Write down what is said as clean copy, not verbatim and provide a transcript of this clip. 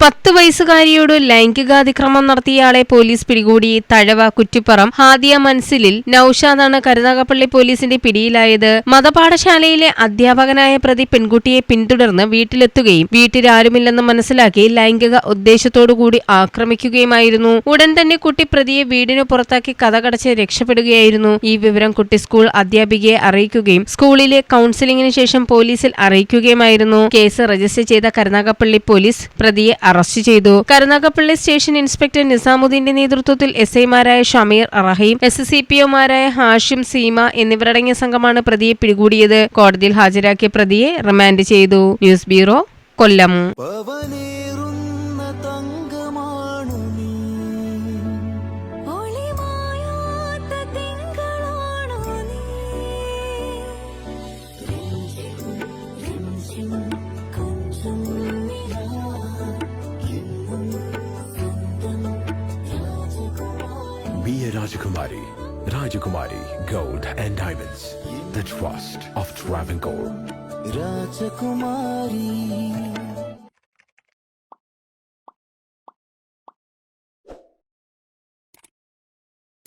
10 വയസ്സുകാരിയോട് ലൈംഗികാതിക്രമം നടത്തിയയാളെ police പിടികൂടി. തഴവ കുറ്റിപ്പുറം ഹാദിയ മൻസിലിൽ നൌഷാദാണ് കരുനാഗപ്പള്ളി പോലീസിന്റെ പിടിയിലായത്. മതപാഠശാലയിലെ അധ്യാപകനായ പ്രതി പെൺകുട്ടിയെ പിന്തുടർന്ന് വീട്ടിലെത്തുകയും വീട്ടിലാരുമില്ലെന്ന് മനസ്സിലാക്കി ലൈംഗിക ഉദ്ദേശത്തോടുകൂടി ആക്രമിക്കുകയുമായിരുന്നു. ഉടൻ തന്നെ കുട്ടി പ്രതിയെ വീടിനു പുറത്താക്കി കതകടച്ച് രക്ഷപ്പെടുകയായിരുന്നു. ഈ വിവരം കുട്ടി സ്കൂൾ അധ്യാപികയെ അറിയിക്കുകയും സ്കൂളിലെ കൌൺസിലിംഗിന് ശേഷം പോലീസിൽ അറിയിക്കുകയുമായിരുന്നു. കേസ് രജിസ്റ്റർ ചെയ്ത കരുനാഗപ്പള്ളി പോലീസ് പ്രതിയെ അറസ്റ്റ് ചെയ്തു. കരുനാഗപ്പള്ളി സ്റ്റേഷൻ ഇൻസ്പെക്ടർ നിസാമുദ്ദീന്റെ നേതൃത്വത്തിൽ SI-മാരായ ഷമീർ, റഹീം, SCPO-മാരായ ഹാഷിം, സീമ എന്നിവരടങ്ങിയ സംഘമാണ് പ്രതിയെ പിടികൂടിയത്. കോടതിയിൽ ഹാജരാക്കിയ പ്രതിയെ റിമാൻഡ് ചെയ്തു. News bureau, Kollam. Be a Rajakumari. Rajakumari Gold and Diamonds. The trust of Travancore. Rajakumari.